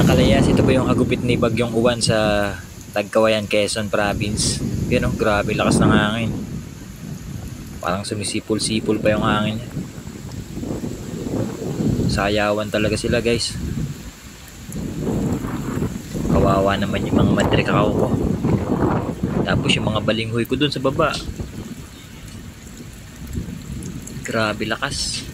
mga kalayas, ito po yung hagupit ni Bagyong Uwan sa Tagkawayan, Quezon Province. Yun oh, grabe lakas ng hangin. Parang sumisipol-sipol pa yung hangin niya. Sayawan talaga sila guys. Kawawa naman yung mga madre kakao ko. Tapos yung mga balinghoy ko dun sa baba. Grabe lakas.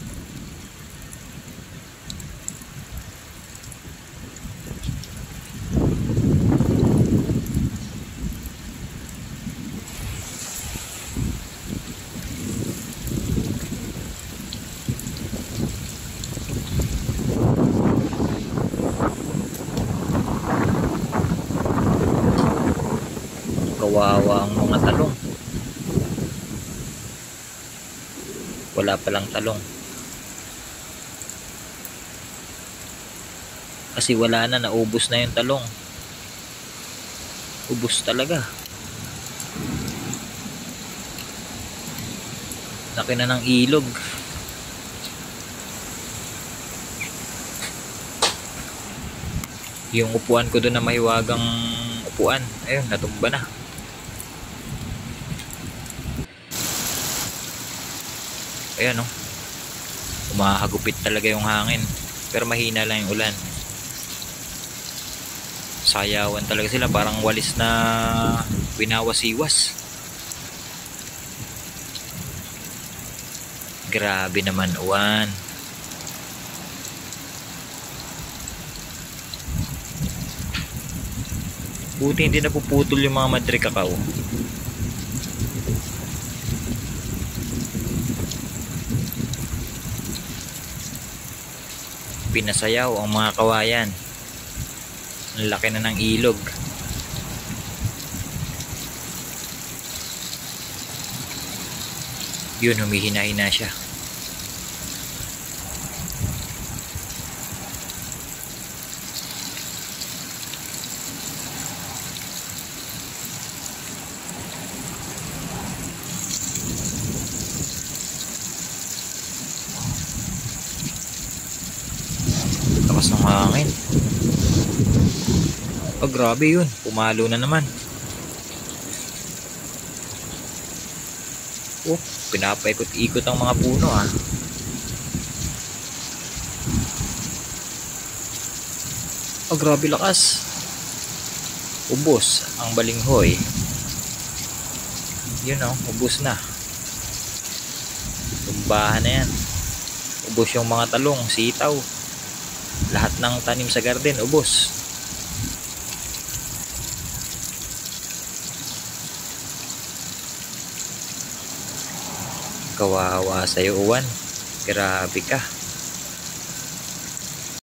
Kawawa ang mga talong. Wala palang talong. Kasi wala na, naubos na yung talong. Ubos talaga. Laki na ng ilog. Yung upuan ko doon na mahiwagang upuan, ayun, natumba na. Ayan oh. Umahagupit talaga yung hangin. Pero mahina lang yung ulan. Sayawan talaga sila, parang walis na winawasiwas. Grabe naman uwan. Buti hindi napuputol yung mga madre kakao. Pinasayaw ang mga kawayan. Ang laki na ng ilog. Yun, humihina-hina siya. Lakas ng hangin. Oh, grabe yun. Pumalo na naman. Oh, pinapaikot-ikot ang mga puno ah. Oh, grabe lakas. Ubos ang balinghoy. Yun oh, ubos na. Tumbahan na yan. Ubos yung mga talong, sitaw. Lahat ng tanim sa garden, ubos. Kawawa sa'yo uwan. Grabe ka.